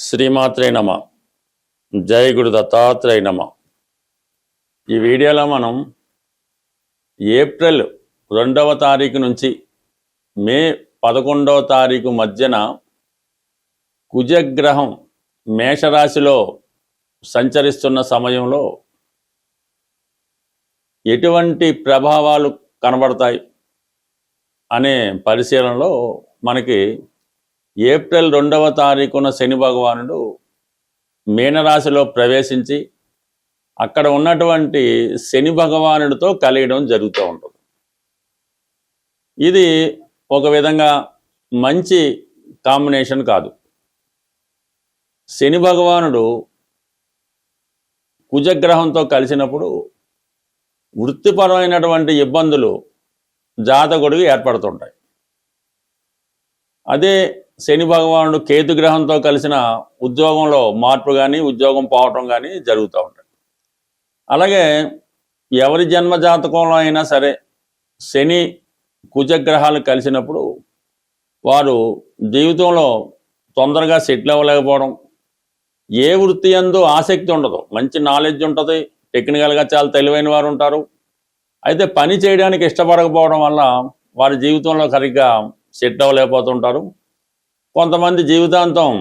శ్రీమాత్రే నమ. జై గురు దత్తాత్రేయ నమ. ఈ వీడియోలో మనం ఏప్రిల్ 2వ తారీఖు నుంచి మే 11వ తారీఖు మధ్యన కుజగ్రహం మేషరాశిలో సంచరిస్తున్న సమయంలో ఎటువంటి ప్రభావాలు కనబడతాయి అనే పరిశీలనలో మనకి ఏప్రిల్ 2వ తారీఖున శని భగవానుడు మీనరాశిలో ప్రవేశించి అక్కడ ఉన్నటువంటి శని భగవానుడితో కలియడం జరుగుతూ ఉంటుంది. ఇది ఒక విధంగా మంచి కాంబినేషన్ కాదు. శని భగవానుడు కుజగ్రహంతో కలిసినప్పుడు వృత్తిపరమైనటువంటి ఇబ్బందులు జాతకుడికి ఏర్పడుతుంటాయి. అదే శని భగవానుడు కేతుగ్రహంతో కలిసిన ఉద్యోగంలో మార్పు కానీ ఉద్యోగం పోవటం కానీ జరుగుతూ ఉంటాయి. అలాగే ఎవరి జన్మ జాతకంలో అయినా సరే శని కుజగ్రహాలు కలిసినప్పుడు వారు జీవితంలో తొందరగా సెటిల్ అవ్వలేకపోవడం, ఏ వృత్తి యందు ఆసక్తి ఉండదు, మంచి నాలెడ్జ్ ఉంటుంది, టెక్నికల్గా చాలా తెలివైన వారు ఉంటారు, అయితే పని చేయడానికి ఇష్టపడకపోవడం వల్ల వారి జీవితంలో సరిగ్గా సెట్ అవ్వలేకపోతుంటారు. కొంతమంది జీవితాంతం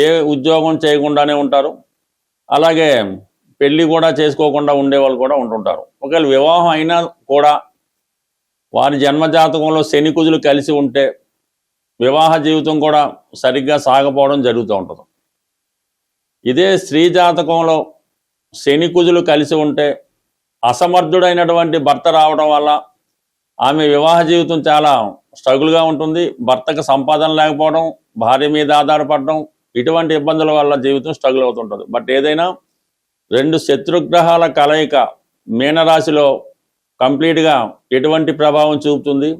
ఏ ఉద్యోగం చేయకుండానే ఉంటారు. అలాగే పెళ్ళి కూడా చేసుకోకుండా ఉండేవాళ్ళు కూడా ఉంటుంటారు. ఒకవేళ వివాహం అయినా కూడా వారి జన్మజాతకంలో శని కుజులు కలిసి ఉంటే వివాహ జీవితం కూడా సరిగ్గా సాగపోవడం జరుగుతూ ఉంటుంది. ఇదే స్త్రీ జాతకంలో శని కుజులు కలిసి ఉంటే అసమర్థుడైనటువంటి భర్త రావడం వల్ల ఆమె వివాహ జీవితం చాలా స్ట్రగుల్గా ఉంటుంది. భర్తకు సంపాదన లేకపోవడం, భార్య మీద ఆధారపడడం, ఇటువంటి ఇబ్బందుల వల్ల జీవితం స్ట్రగుల్ అవుతుంటుంది. బట్ ఏదైనా రెండు శత్రుగ్రహాల కలయిక మీనరాశిలో కంప్లీట్గా ఎటువంటి ప్రభావం చూపుతుంది,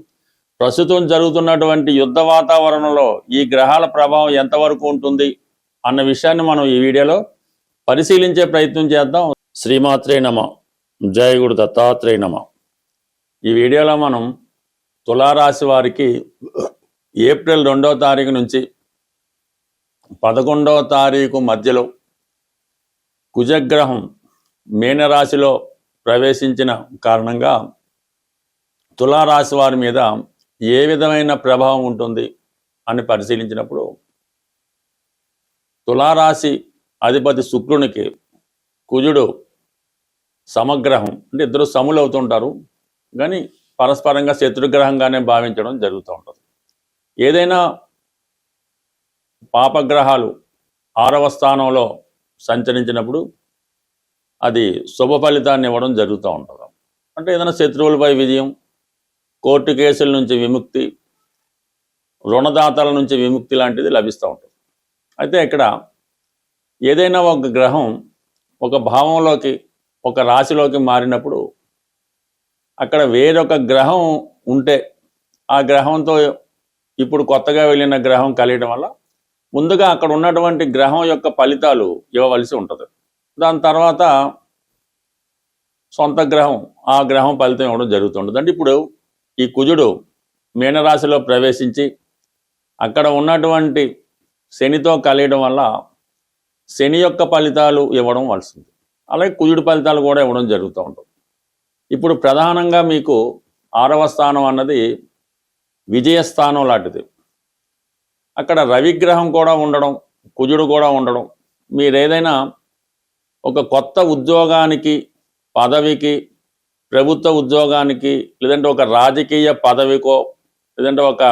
ప్రస్తుతం జరుగుతున్నటువంటి యుద్ధ వాతావరణంలో ఈ గ్రహాల ప్రభావం ఎంతవరకు ఉంటుంది అన్న విషయాన్ని మనం ఈ వీడియోలో పరిశీలించే ప్రయత్నం చేద్దాం. శ్రీమాత్రే నమ. జై గురు దత్తాత్రేయ నమ. ఈ వీడియోలో మనం తులారాశి వారికి ఏప్రిల్ 2వ తారీఖు నుంచి 11వ తారీఖు మధ్యలో కుజగ్రహం మీనరాశిలో ప్రవేశించిన కారణంగా తులారాశి వారి మీద ఏ విధమైన ప్రభావం ఉంటుంది అని పరిశీలించినప్పుడు, తులారాశి అధిపతి శుక్రునికి కుజుడు సమగ్రహం, అంటే ఇద్దరు సములు అవుతుంటారు కానీ పరస్పరంగా శత్రుగ్రహంగానే భావించడం జరుగుతూ ఉంటుంది. ఏదైనా పాపగ్రహాలు 6వ స్థానంలో సంచరించినప్పుడు అది శుభ ఫలితాన్ని ఇవ్వడం జరుగుతూ ఉంటుంది. అంటే ఏదైనా శత్రువులపై విజయం, కోర్టు కేసుల నుంచి విముక్తి, రుణదాతల నుంచి విముక్తి లాంటిది లభిస్తూ ఉంటుంది. అయితే ఇక్కడ ఏదైనా ఒక గ్రహం ఒక భావంలోకి, ఒక రాశిలోకి మారినప్పుడు అక్కడ వేరొక గ్రహం ఉంటే ఆ గ్రహంతో ఇప్పుడు కొత్తగా వెళ్ళిన గ్రహం కలియడం వల్ల ముందుగా అక్కడ ఉన్నటువంటి గ్రహం యొక్క ఫలితాలు ఇవ్వవలసి ఉంటుంది. దాని తర్వాత సొంత గ్రహం ఆ గ్రహం ఫలితం ఇవ్వడం జరుగుతుంటుంది. అంటే ఇప్పుడు ఈ కుజుడు మీనరాశిలో ప్రవేశించి అక్కడ ఉన్నటువంటి శనితో కలియడం వల్ల శని యొక్క ఫలితాలు ఇవ్వడం వలసింది, అలాగే కుజుడు ఫలితాలు కూడా ఇవ్వడం జరుగుతూ ఉంటుంది. ఇప్పుడు ప్రధానంగా మీకు 6వ స్థానం అన్నది విజయస్థానం లాంటిది. అక్కడ రవిగ్రహం కూడా ఉండడం, కుజుడు కూడా ఉండడం, మీరు ఏదైనా ఒక కొత్త ఉద్యోగానికి, పదవికి, ప్రభుత్వ ఉద్యోగానికి, లేదంటే ఒక రాజకీయ పదవికో, లేదంటే ఒక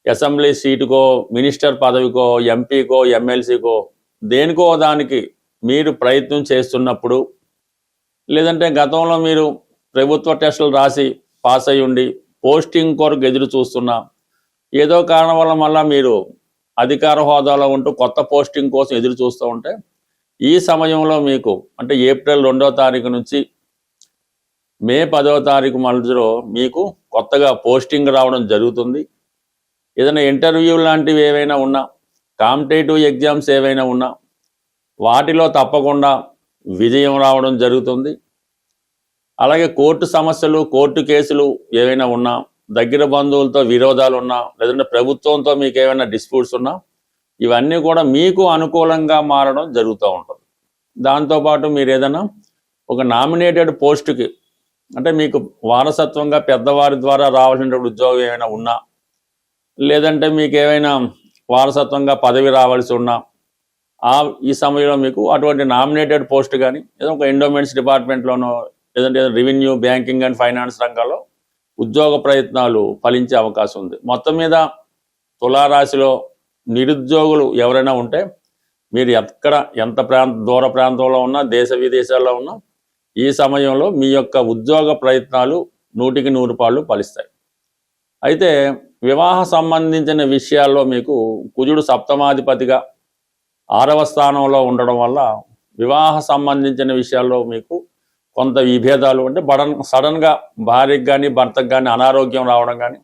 అసెంబ్లీ సీటుకో, మినిస్టర్ పదవికో, ఎంపీకో, ఎమ్మెల్సీకో, దేనికో దానికి మీరు ప్రయత్నం చేస్తున్నప్పుడు, లేదంటే గతంలో మీరు ప్రభుత్వ టెస్టులు రాసి పాస్ అయ్యి ఉండి పోస్టింగ్ కొరకు ఎదురు చూస్తున్నా, ఏదో కారణం వల్ల మళ్ళీ మీరు అధికార హోదాలో ఉంటూ కొత్త పోస్టింగ్ కోసం ఎదురు చూస్తూ ఉంటే ఈ సమయంలో మీకు, అంటే ఏప్రిల్ 2వ తారీఖు నుంచి మే 10వ తారీఖు మధ్యలో మీకు కొత్తగా పోస్టింగ్ రావడం జరుగుతుంది. ఏదైనా ఇంటర్వ్యూ లాంటివి ఏవైనా ఉన్నా, కాంపిటేటివ్ ఎగ్జామ్స్ ఏవైనా ఉన్నా వాటిలో తప్పకుండా విజయం రావడం జరుగుతుంది. అలాగే కోర్టు సమస్యలు, కోర్టు కేసులు ఏవైనా ఉన్నా, దగ్గర బంధువులతో విరోధాలు ఉన్నా, లేదంటే ప్రభుత్వంతో మీకు ఏమైనా డిస్ప్యూట్స్ ఉన్నా ఇవన్నీ కూడా మీకు అనుకూలంగా మారడం జరుగుతూ ఉంటుంది. దాంతోపాటు మీరు ఏదైనా ఒక నామినేటెడ్ పోస్టుకి, అంటే మీకు వారసత్వంగా పెద్దవారి ద్వారా రావాల్సిన ఉద్యోగం ఏమైనా ఉన్నా, లేదంటే మీకు ఏమైనా వారసత్వంగా పదవి రావాల్సి ఉన్నా, ఈ సమయంలో మీకు అటువంటి నామినేటెడ్ పోస్ట్ కానీ, ఏదో ఒక ఎండోమెంట్స్ డిపార్ట్మెంట్లోనో, లేదంటే రెవెన్యూ, బ్యాంకింగ్ అండ్ ఫైనాన్స్ రంగాల్లో ఉద్యోగ ప్రయత్నాలు ఫలించే అవకాశం ఉంది. మొత్తం మీద తులారాశిలో నిరుద్యోగులు ఎవరైనా ఉంటే, మీరు ఎంత దూర ప్రాంతంలో ఉన్నా, దేశ విదేశాల్లో ఉన్నా, ఈ సమయంలో మీ యొక్క ఉద్యోగ ప్రయత్నాలు 100కి 100 ఫలిస్తాయి. అయితే వివాహ సంబంధించిన విషయాల్లో మీకు కుజుడు సప్తమాధిపతిగా 6వ స్థానంలో ఉండడం వల్ల వివాహ సంబంధించిన విషయాల్లో మీకు కొంత విభేదాలు, అంటే సడన్గా భార్యకు కానీ భర్తకు కానీ అనారోగ్యం రావడం కానీ,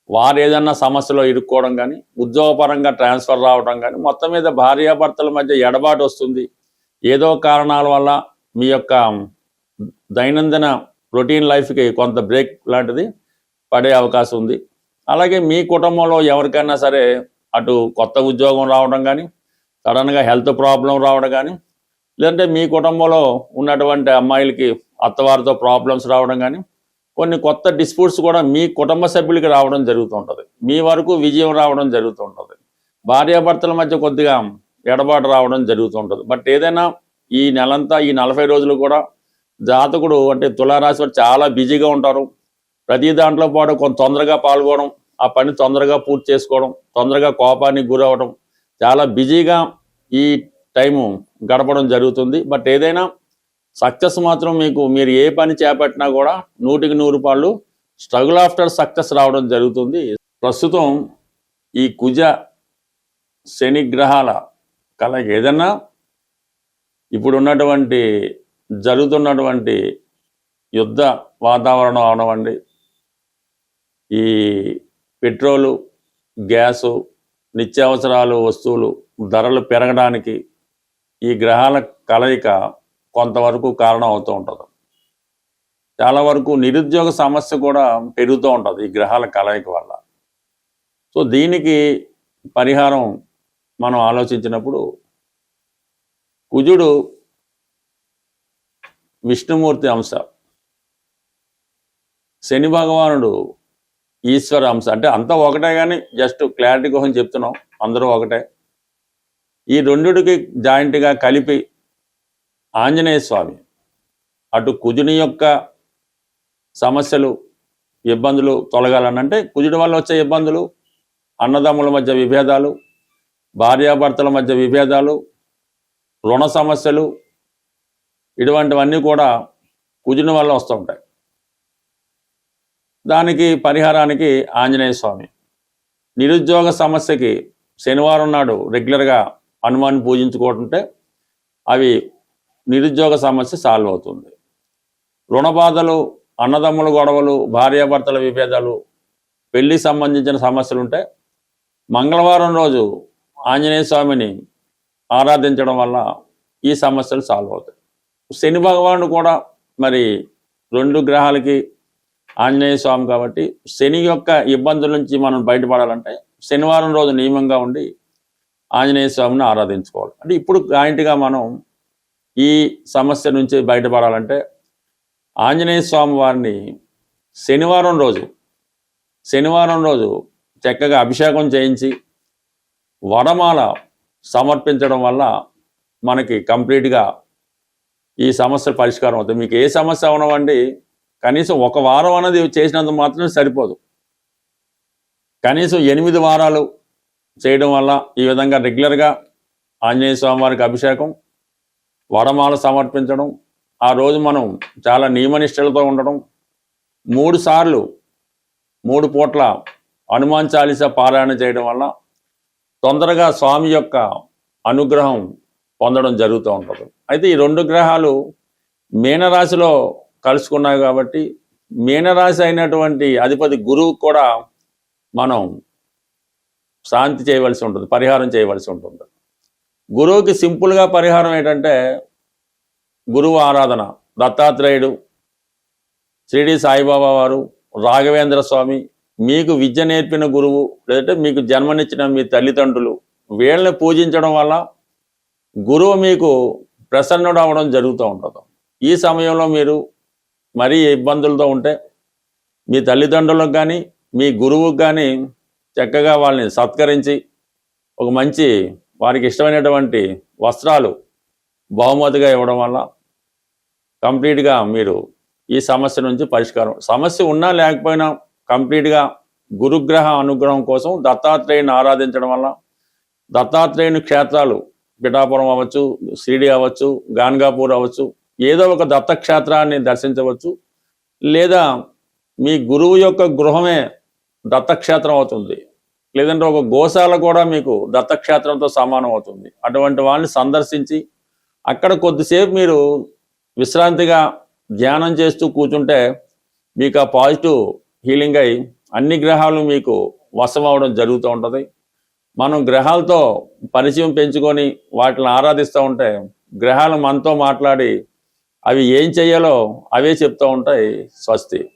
వారు ఏదన్నా సమస్యలో ఇరుక్కోవడం కానీ, ఉద్యోగపరంగా ట్రాన్స్ఫర్ రావడం కానీ, మొత్తం మీద భార్యాభర్తల మధ్య ఎడబాటు వస్తుంది. ఏదో కారణాల వల్ల మీ యొక్క దైనందిన రొటీన్ లైఫ్కి కొంత బ్రేక్ లాంటిది పడే అవకాశం ఉంది. అలాగే మీ కుటుంబంలో ఎవరికైనా సరే అటు కొత్త ఉద్యోగం రావడం కానీ, సడన్గా హెల్త్ ప్రాబ్లం రావడం కానీ, లేదంటే మీ కుటుంబంలో ఉన్నటువంటి అమ్మాయిలకి అత్తవారితో ప్రాబ్లమ్స్ రావడం కానీ, కొన్ని కొత్త డిస్ప్యూట్స్ కూడా మీ కుటుంబ సభ్యులకి రావడం జరుగుతుంటుంది. మీ వరకు విజయం రావడం జరుగుతుంటుంది. భార్యాభర్తల మధ్య కొద్దిగా ఎడబాటు రావడం జరుగుతుంటుంది. బట్ ఏదైనా ఈ నెలంతా, ఈ 40 రోజులు కూడా జాతకుడు, అంటే తులారాశి వారు చాలా బిజీగా ఉంటారు. ప్రతి దాంట్లో పాటు కొంత తొందరగా పాల్గొనడం, ఆ పని తొందరగా పూర్తి చేసుకోవడం, తొందరగా కోపానికి గురవడం, చాలా బిజీగా ఈ టైము గడపడం జరుగుతుంది. బట్ ఏదైనా సక్సెస్ మాత్రం మీరు ఏ పని చేపట్టినా కూడా 100కి 100 స్ట్రగుల్ ఆఫ్టర్ సక్సెస్ రావడం జరుగుతుంది. ప్రస్తుతం ఈ కుజ శని గ్రహాల కలయిక ఏదన్నా ఇప్పుడున్నటువంటి జరుగుతున్నటువంటి యుద్ధ వాతావరణం అవనివ్వండి, ఈ పెట్రోలు, గ్యాసు, నిత్యావసరాలు వస్తువులు ధరలు పెరగడానికి ఈ గ్రహాల కలయిక కొంతవరకు కారణం అవుతూ ఉంటుంది. చాలా వరకు నిరుద్యోగ సమస్య కూడా పెరుగుతూ ఉంటుంది ఈ గ్రహాల కలయిక వల్ల. సో దీనికి పరిహారం మనం ఆలోచించినప్పుడు, కుజుడు విష్ణుమూర్తి అంశ, శని భగవానుడు ఈశ్వర అంశ. అంటే అంతా ఒకటే, కానీ జస్ట్ క్లారిటీ కోసం చెప్తున్నాం, అందరూ ఒకటే. ఈ రెండుకి జాయింట్గా కలిపి ఆంజనేయ స్వామి, అటు కుజుని యొక్క సమస్యలు, ఇబ్బందులు తొలగాలనంటే, కుజుడి వల్ల వచ్చే ఇబ్బందులు, అన్నదమ్ముల మధ్య విభేదాలు, భార్యాభర్తల మధ్య విభేదాలు, రుణ సమస్యలు, ఇటువంటివన్నీ కూడా కుజుని వల్ల వస్తూ ఉంటాయి. దానికి పరిహారానికి ఆంజనేయ స్వామి. నిరుద్యోగ సమస్యకి శనివారం నాడు రెగ్యులర్గా హనుమాన్ని పూజించుకుంటుంటే అవి నిరుద్యోగ సమస్య సాల్వ్ అవుతుంది. రుణ బాధలు, అన్నదమ్ముల గొడవలు, భార్యాభర్తల విభేదాలు, పెళ్లి సంబంధించిన సమస్యలు ఉంటే మంగళవారం రోజు ఆంజనేయ స్వామిని ఆరాధించడం వల్ల ఈ సమస్యలు సాల్వ్ అవుతాయి. శని భగవానుడు కూడా మరి 2 గ్రహాలకి ఆంజనేయ స్వామి కాబట్టి, శని యొక్క ఇబ్బందుల నుంచి మనం బయటపడాలంటే శనివారం రోజు నియమంగా ఉండి ఆంజనేయ స్వామిని ఆరాధించుకోవాలి. అంటే ఇప్పుడు జాయింట్గా మనం ఈ సమస్య నుంచి బయటపడాలంటే ఆంజనేయ స్వామి వారిని శనివారం రోజు చక్కగా అభిషేకం చేయించి వడమాల సమర్పించడం వల్ల మనకి కంప్లీట్గా ఈ సమస్య పరిష్కారం అవుతుంది. మీకు ఏ సమస్య అవనవండి, కనీసం 1 వారం అనేది చేసినంత మాత్రమే సరిపోదు. కనీసం 8 వారాలు చేయడం వల్ల ఈ విధంగా రెగ్యులర్గా ఆంజనేయ స్వామి వారికి అభిషేకం, వడమాల సమర్పించడం, ఆ రోజు మనం చాలా నియమనిష్టలతో ఉండడం, 3 సార్లు 3 పూట్ల హనుమాన్ చాలీసా పారాయణ చేయడం వల్ల తొందరగా స్వామి యొక్క అనుగ్రహం పొందడం జరుగుతూ ఉంటుంది. అయితే ఈ 2 గ్రహాలు మీనరాశిలో కలుసుకున్నాయి కాబట్టి, మీనరాశి అయినటువంటి అధిపతి గురువు కూడా మనం శాంతి చేయవలసి ఉంటుంది, పరిహారం చేయవలసి ఉంటుంది. గురువుకి సింపుల్గా పరిహారం ఏంటంటే, గురువు ఆరాధన, దత్తాత్రేయుడు, షిరిడి సాయిబాబా వారు, రాఘవేంద్ర స్వామి, మీకు విద్య నేర్పిన గురువు, లేదంటే మీకు జన్మనిచ్చిన మీ తల్లిదండ్రులు, వీళ్ళని పూజించడం వల్ల గురువు మీకు ప్రసన్నుడు అవ్వడం జరుగుతూ ఉంటుంది. ఈ సమయంలో మీరు మరీ ఇబ్బందులతో ఉంటే మీ తల్లిదండ్రులకు కానీ మీ గురువుకు కానీ చక్కగా వాళ్ళని సత్కరించి ఒక మంచి వారికి ఇష్టమైనటువంటి వస్త్రాలు బహుమతిగా ఇవ్వడం వల్ల కంప్లీట్గా మీరు ఈ సమస్య నుంచి పరిష్కారం, సమస్య ఉన్నా లేకపోయినా కంప్లీట్గా గురుగ్రహ అనుగ్రహం కోసం దత్తాత్రేయుని ఆరాధించడం వల్ల, దత్తాత్రేయుని క్షేత్రాలు పిఠాపురం అవ్వచ్చు, షిరిడి అవ్వచ్చు, గాన్గాపూర్ అవ్వచ్చు, ఏదో ఒక దత్తక్షేత్రాన్ని దర్శించవచ్చు. లేదా మీ గురువు యొక్క గృహమే దత్తక్షేత్రం అవుతుంది, లేదంటే ఒక గోశాల కూడా మీకు దత్తక్షేత్రంతో సమానం అవుతుంది. అటువంటి వాళ్ళని సందర్శించి అక్కడ కొద్దిసేపు మీరు విశ్రాంతిగా ధ్యానం చేస్తూ కూర్చుంటే మీకు ఆ పాజిటివ్ హీలింగ్ అయి అన్ని గ్రహాలు మీకు వశం అవడం జరుగుతూ ఉంటుంది. మనం గ్రహాలతో పరిచయం పెంచుకొని వాటిని ఆరాధిస్తూ ఉంటే గ్రహాలు మనతో మాట్లాడి అవి ఏం చెయ్యాలో అవే చెప్తూ ఉంటాయి. స్వస్తి.